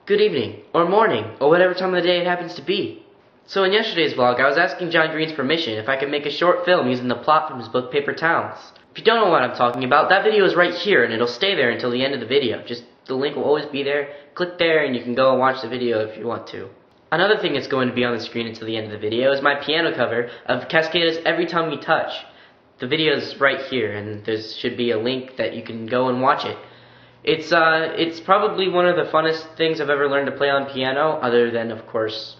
good evening, or morning, or whatever time of the day it happens to be. So in yesterday's vlog, I was asking John Green's permission if I could make a short film using the plot from his book Paper Towns. If you don't know what I'm talking about, that video is right here, and it'll stay there until the end of the video. Just, the link will always be there. Click there, and you can go and watch the video if you want to. Another thing that's going to be on the screen until the end of the video is my piano cover of Cascada's Every Time We Touch. The video is right here, and there should be a link that you can go and watch it. It's probably one of the funnest things I've ever learned to play on piano, other than, of course,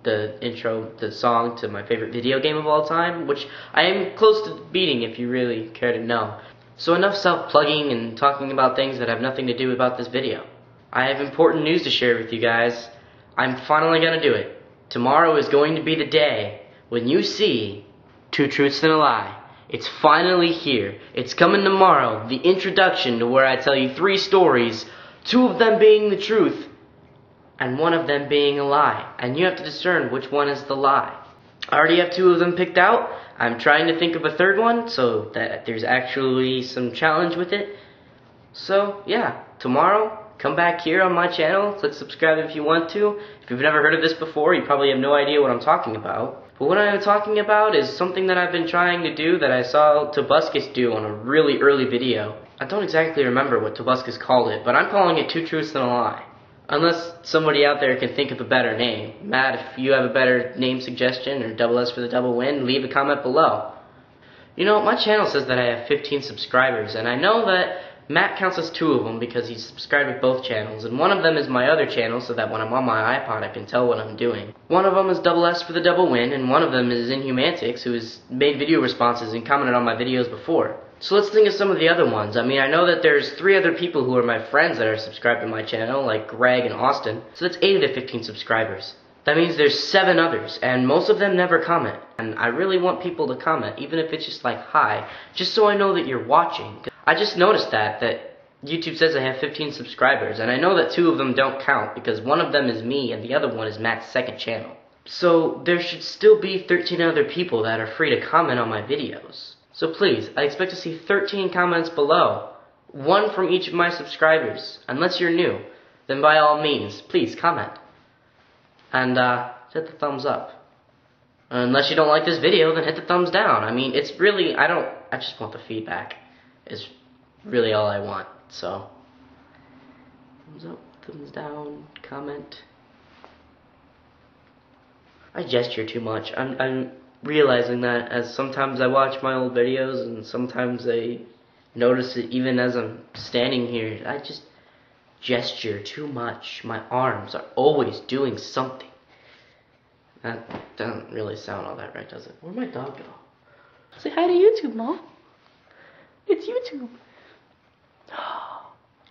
the intro, the song to my favorite video game of all time, which I am close to beating if you really care to know. So enough self-plugging and talking about things that have nothing to do about this video. I have important news to share with you guys. I'm finally gonna do it. Tomorrow is going to be the day when you see Two Truths and a Lie. It's finally here. It's coming tomorrow. The introduction to where I tell you 3 stories, 2 of them being the truth, and 1 of them being a lie. And you have to discern which one is the lie. I already have 2 of them picked out. I'm trying to think of a 3rd one so that there's actually some challenge with it. So, yeah, tomorrow, come back here on my channel. Click subscribe if you want to. If you've never heard of this before, you probably have no idea what I'm talking about. But what I'm talking about is something that I've been trying to do that I saw Tobuscus do on a really early video. I don't exactly remember what Tobuscus called it, but I'm calling it Two Truths and a Lie. Unless somebody out there can think of a better name. Matt, if you have a better name suggestion or double S for the double win, leave a comment below. You know, my channel says that I have 15 subscribers, and I know that Matt counts as 2 of them because he's subscribed to both channels, and one of them is my other channel so that when I'm on my iPod I can tell what I'm doing. One of them is double S for the double win, and one of them is Inhumantics, who has made video responses and commented on my videos before. So let's think of some of the other ones. I mean, I know that there's 3 other people who are my friends that are subscribed to my channel, like Greg and Austin, so that's 8 of the 15 subscribers. That means there's 7 others, and most of them never comment. And I really want people to comment, even if it's just like, hi, just so I know that you're watching. I just noticed that YouTube says I have 15 subscribers, and I know that 2 of them don't count, because one of them is me, and the other one is Matt's 2nd channel. So there should still be 13 other people that are free to comment on my videos. So please, I expect to see 13 comments below, 1 from each of my subscribers. Unless you're new, then by all means, please comment. And hit the thumbs up. Unless you don't like this video, then hit the thumbs down. I mean, it's really, I just want the feedback. Is really all I want. So, thumbs up, thumbs down, comment. I gesture too much. I'm realizing that as sometimes I watch my old videos and sometimes I notice it even as I'm standing here. I just gesture too much. My arms are always doing something. That doesn't really sound all that right, does it? Where'd my dog go? Say hi to YouTube, Mom. It's YouTube.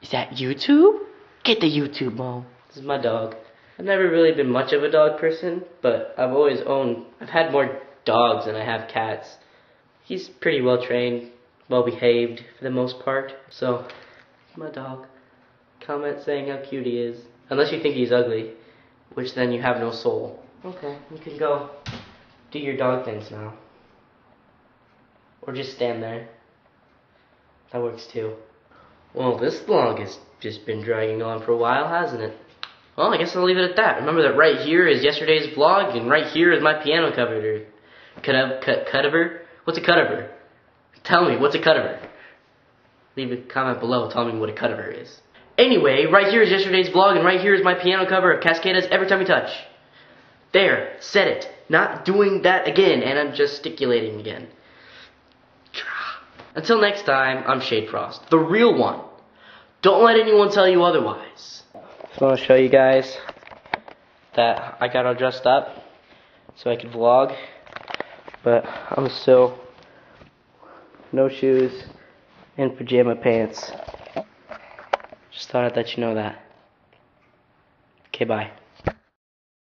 Is that YouTube? Get the YouTube, Mom. This is my dog. I've never really been much of a dog person, but I've had more dogs than I have cats. He's pretty well trained, well behaved for the most part. So, my dog. Comment saying how cute he is. Unless you think he's ugly, which then you have no soul. Okay, you can go do your dog things now. Or just stand there. That works too. Well, this vlog has just been dragging on for a while, hasn't it? Well, I guess I'll leave it at that. Remember that right here is yesterday's vlog, and right here is my piano cover. Cutover? What's a cutover? Tell me, what's a cutover? Leave a comment below telling me what a cutover is. Anyway, right here is yesterday's vlog, and right here is my piano cover of Cascada's Every Time We Touch. There, said it. Not doing that again, and I'm gesticulating again. Until next time, I'm Shade Frost, the real one. Don't let anyone tell you otherwise. Just want to show you guys that I got all dressed up so I could vlog, but I'm still no shoes and pajama pants. Just thought I'd let you know that. Okay, bye.